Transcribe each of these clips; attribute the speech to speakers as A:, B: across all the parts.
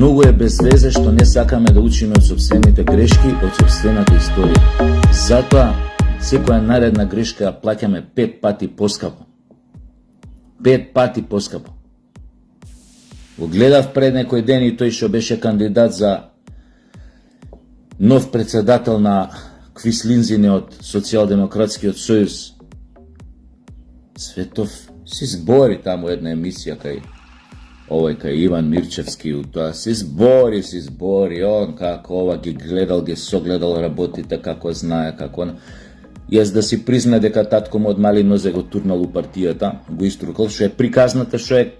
A: Многу е без везе што не сакаме да учиме од сопствените грешки, од сопствената историја. Затоа, секоја наредна грешка ја плаќаме 5 пати поскапо. 5 пати поскапо. Го гледав пред некој ден и тој што беше кандидат за нов председател на Квислинзине од Социјалдемократскиот сојуз. Светов си збори таму една емисија кај Иван Мирчевски, тоа си збори, он како ова ги гледал, ги согледал работите, како знае, како... Јас да си призна дека татко му од мали нозе го турнал у партијата, го иструкал, што е приказната, што е,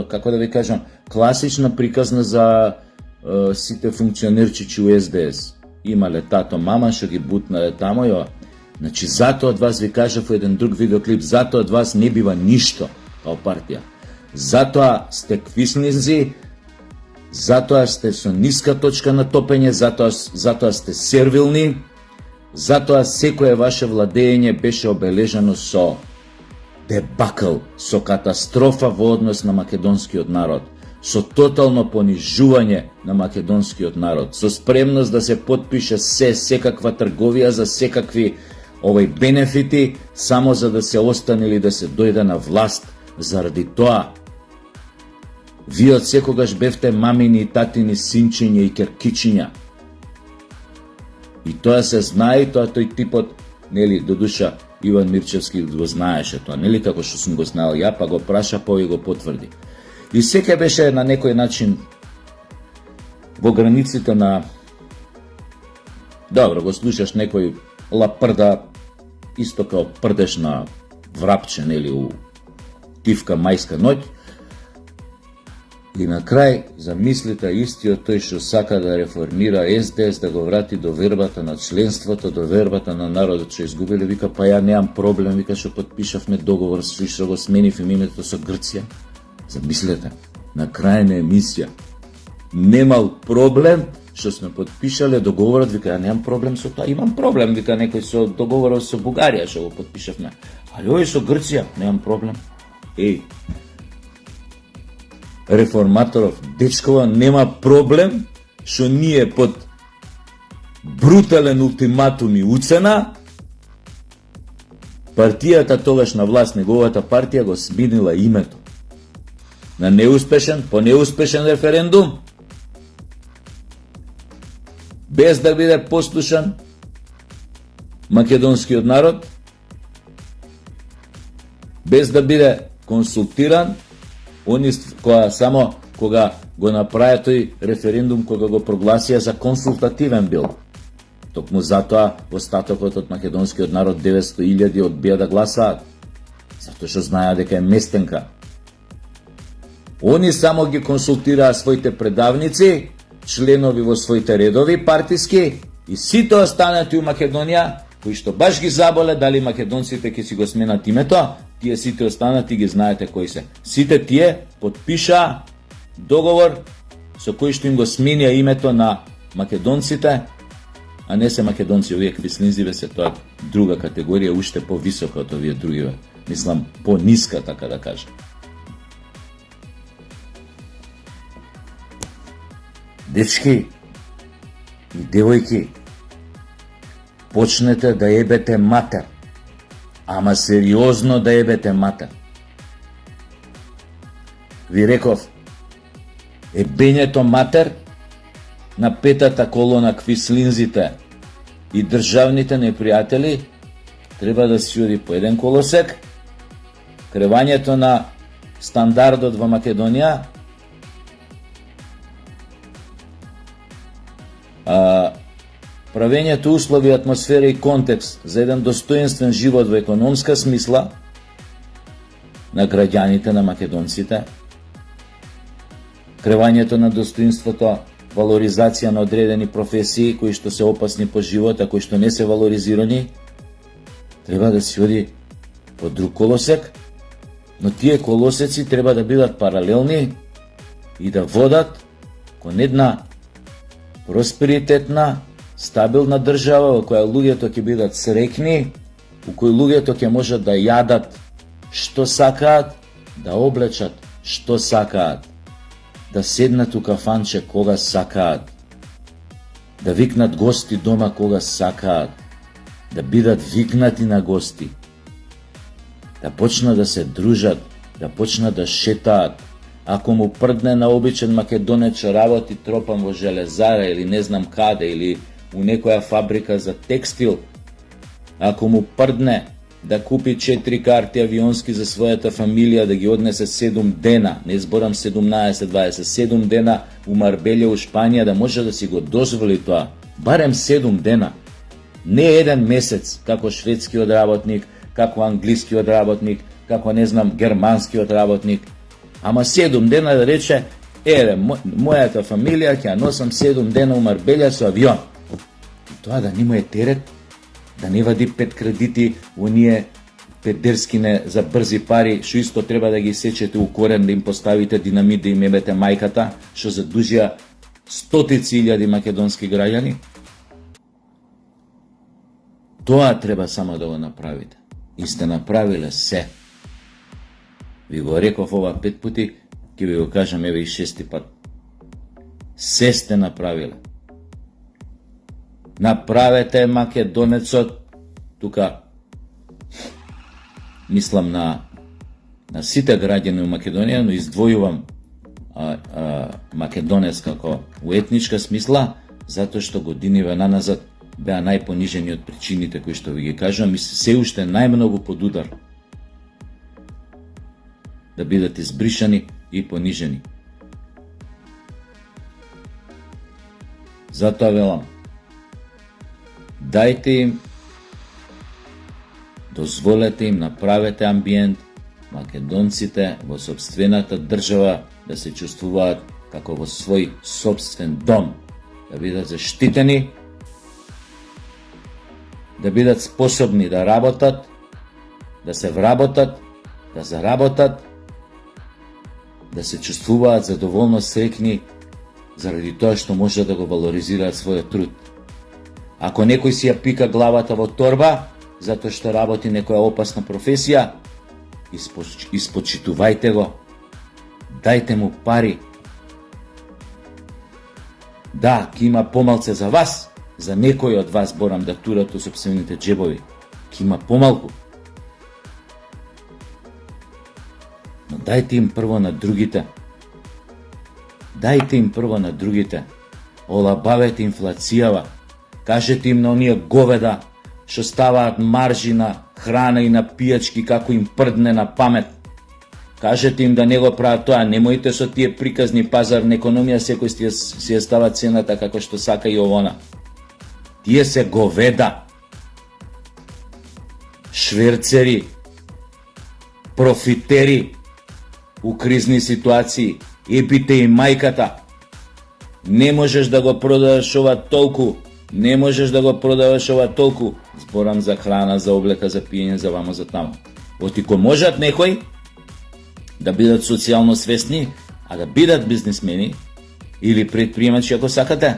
A: како да ви кажам, класична приказна за сите функционерчичи у СДС. Имале тато, мама, што ги бутнале тамо, ја. Значи, затоа од вас ви кажав во еден друг видеоклип, затоа од вас не бива ништо као партија. Затоа сте квислинзи, затоа сте со ниска точка на топење, затоа сте сервилни, затоа секое ваше владење беше обележано со дебакл, со катастрофа во однос на македонскиот народ, со тотално понижување на македонскиот народ, со спремност да се потпише секаква трговија за секакви бенефити, само за да се остане или да се дојде на власт. Заради тоа, вие од секогаш бевте мамини и татини синчиња и керкичиња. И тоа се знае, и тоа тој типот, нели, до душа, Иван Мирчевски го знаеше тоа, нели, како што сум го знаел ја, па го праша, па и го потврди. И секој беше на некој начин во границите на... Добро, го слушаш некој лапрда, исто као прдеш на врапче, нели, у тивка мајска ноќ. И на крај, замислите истиот тој што сака да реформира СДС, да го врати до вербата на членството, до вербата на народот што изгубили, вика, па ја неам проблем, вика, што подпишавме договор, што го сменив името со Грција. Замислете, на крај на емисија, немал проблем што сме подпишале договорот, вика, ја немам проблем со тоа, имам проблем, вика, некој со договорот со Бугарија што го подпишавме, али овој со Грција, немам проблем. Еј, реформаторов, дечкова, нема проблем што ние под брутален ултиматум и уцена, партијата тогаш на власт, неговата партија, го сменила името на неуспешен, по неуспешен референдум, без да биде послушан македонскиот народ, без да биде консултиран, само кога го направи тој референдум, кога го прогласија за консултативен бил. Токму затоа остатокот од македонскиот народ, 900.000, одбија да гласаат, затоа што знаеа дека е местенка. Они само ги консултираа своите предавници, членови во своите редови партиски, и сите останати у Македонија, кои што баш ги заболе дали македонците ќе си го сменат името, тие сите останати ги знаете кои се. Сите тие подпишаа договор со кој што им го сменија името на македонците, а не се македонци, овие квислинзиве се тоа друга категорија, уште повисока од овие другиве. Мислам, пониска, така да кажам. Дечки и девојки, почнете да ебете матер, ама сериозно да ебете матер. Ви реков, ебењето матер на петата колона квислинзите и државните непријатели треба да си оди по еден колосек, кревањето на стандардот во Македонија, правењето услови, атмосфера и контекст за еден достоинствен живот во економска смисла на граѓаните, на македонците, кревањето на достоинството, валоризација на одредени професии кои што се опасни по живота, кои што не се валоризирани, треба да си оди по друг колосек, но тие колосеци треба да бидат паралелни и да водат кон една просперитетна, стабилна држава во која луѓето ќе бидат среќни, во кој луѓето ќе можат да јадат што сакаат, да облечат што сакаат, да седнат у кафанче кога сакаат, да викнат гости дома кога сакаат, да бидат викнати на гости, да почнат да се дружат, да почнат да шетаат. Ако му прдне на обичен македонец што работи тропан во железара или не знам каде, или у некоја фабрика за текстил, ако му прдне да купи 4 карти авионски за својата фамилија, да ги однесе 7 дена, не зборам 17-27 дена у Марбелја, у Шпанија, да може да си го дозволи тоа, барем 7 дена, не еден месец, како шведскиот работник, како англискиот работник, како не знам германскиот работник, ама 7 дена да рече, мојата фамилија ќе ја носам 7 дена у Марбелја со авион. И тоа да не му е терет, да не вади 5 кредити, оние педерскине за брзи пари, што исто треба да ги сечете у корен, да им поставите динамит, да им ебете мајката, што задужија стотици илјади македонски граѓани. Тоа треба само да го направите. И сте направиле се. Ви го реков ова 5 пути, ќе ви го кажам еве и 6 пат. Се сте направиле. Направете македонецот, тука мислам на сите граѓани у Македонија, но издвојувам македонец како у етничка смисла, затоа што годиниве наназад беа најпонижени од причините кои што ви ги кажувам и се уште најмногу под удар да бидат избришани и понижени. Затоа велам, дајте им, дозволете им, направете амбиент македонците во сопствената држава да се чувствуваат како во свој сопствен дом, да бидат заштитени, да бидат способни да работат, да се вработат, да заработат, да се чувствуваат задоволно среќни заради тоа што може да го валоризираат својот труд. Ако некој си ја пика главата во торба, затоа што работи некоја опасна професија, испочитувајте го, дајте му пари. Да, ќе има помалце за вас, за некој од вас борам да турат у сопствените джебови, ќе има помалку. Но дајте им прво на другите. Дајте им прво на другите. Олабавете инфлацијава. Кажете им на оние говеда што ставаат маржи на храна и на пијачки како им прдне на памет. Кажете им да не го прават тоа, немојте со тие приказни пазарна економија секој си ја става цената како што сака и овона. Тие се говеда, шверцери, профитери у кризни ситуации, епите и мајката. Не можеш да го продаваш ова толку, не можеш да го продаваш ова толку. Зборам за храна, за облека, за пиење, за вамо, за тамо. Отико можат некои да бидат социјално свесни, а да бидат бизнисмени или предприемачи ако сакате.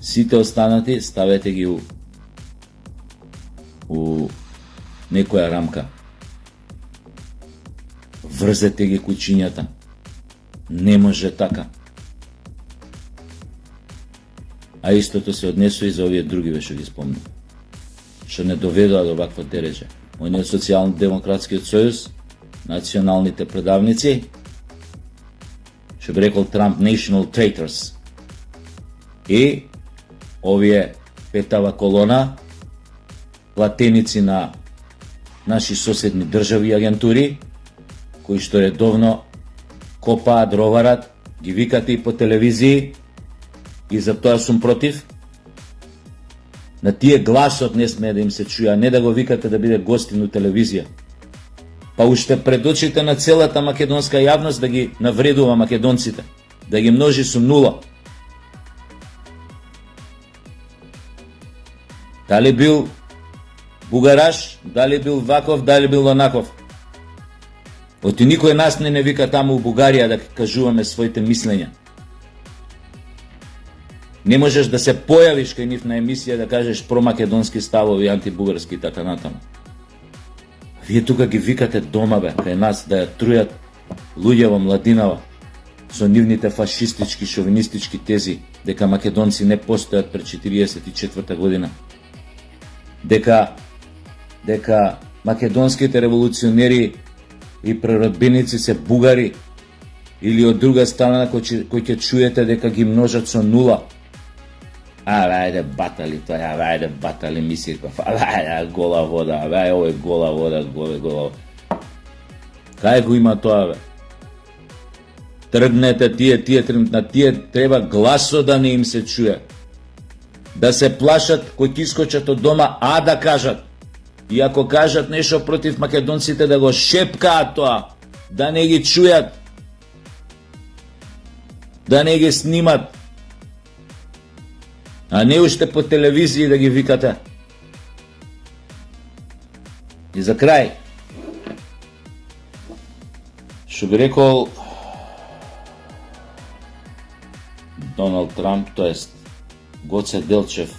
A: Сите останати ставете ги у некоја рамка. Врзете ги кучињата. Не може така. А истото се однесува и за овие други што ги спомнам, што не доведоа до ваква дереже. Ониот Социјално-демократскиот сојуз, националните предавници, што би рекол Трамп, national traitors. И овие петава колона, платеници на наши соседни држави и агентури, кои што редовно копаат, роварат, ги викате и по телевизии, и за тоа сум против. На тие гласот не сме да им се чуја, не да го викате да биде гостин у телевизија. Па уште пред очите на целата македонска јавност да ги навредува македонците, да ги множи со нула. Дали бил бугараш, дали бил ваков, дали бил онаков. Оти никој нас не вика таму у Бугарија да кажуваме своите мислења. Не можеш да се појавиш кај нив на емисија да кажеш промакедонски ставови, антибугарски и така натаму. Вие тука ги викате дома, бе, кај нас да ја трујат луѓе во младинава. со нивните фашистички, шовинистички тези, дека македонци не постојат пред 44 година. Дека македонските револуционери и преродбеници се бугари, или од друга страна кој ќе чуете дека ги множат со нула. Ајде батали тоа, ајде батали Мисирков, ајде гола вода, ајде овој гола вода, гола. Кај го има тоа, бе? Тргнете на тие треба гласо да не им се чуе. Да се плашат кој ќе искочат од дома, да кажат. И ако кажат нешто против македонците, да го шепкаат тоа, да не ги чујат, да не ги снимат, а не уште по телевизија да ги викате. И за крај, што би рекол Доналд Трамп, тоест Гоце Делчев,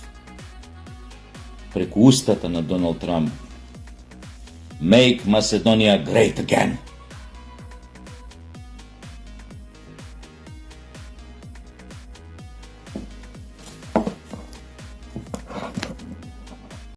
A: преку устата на Доналд Трамп: Make Macedonia great again.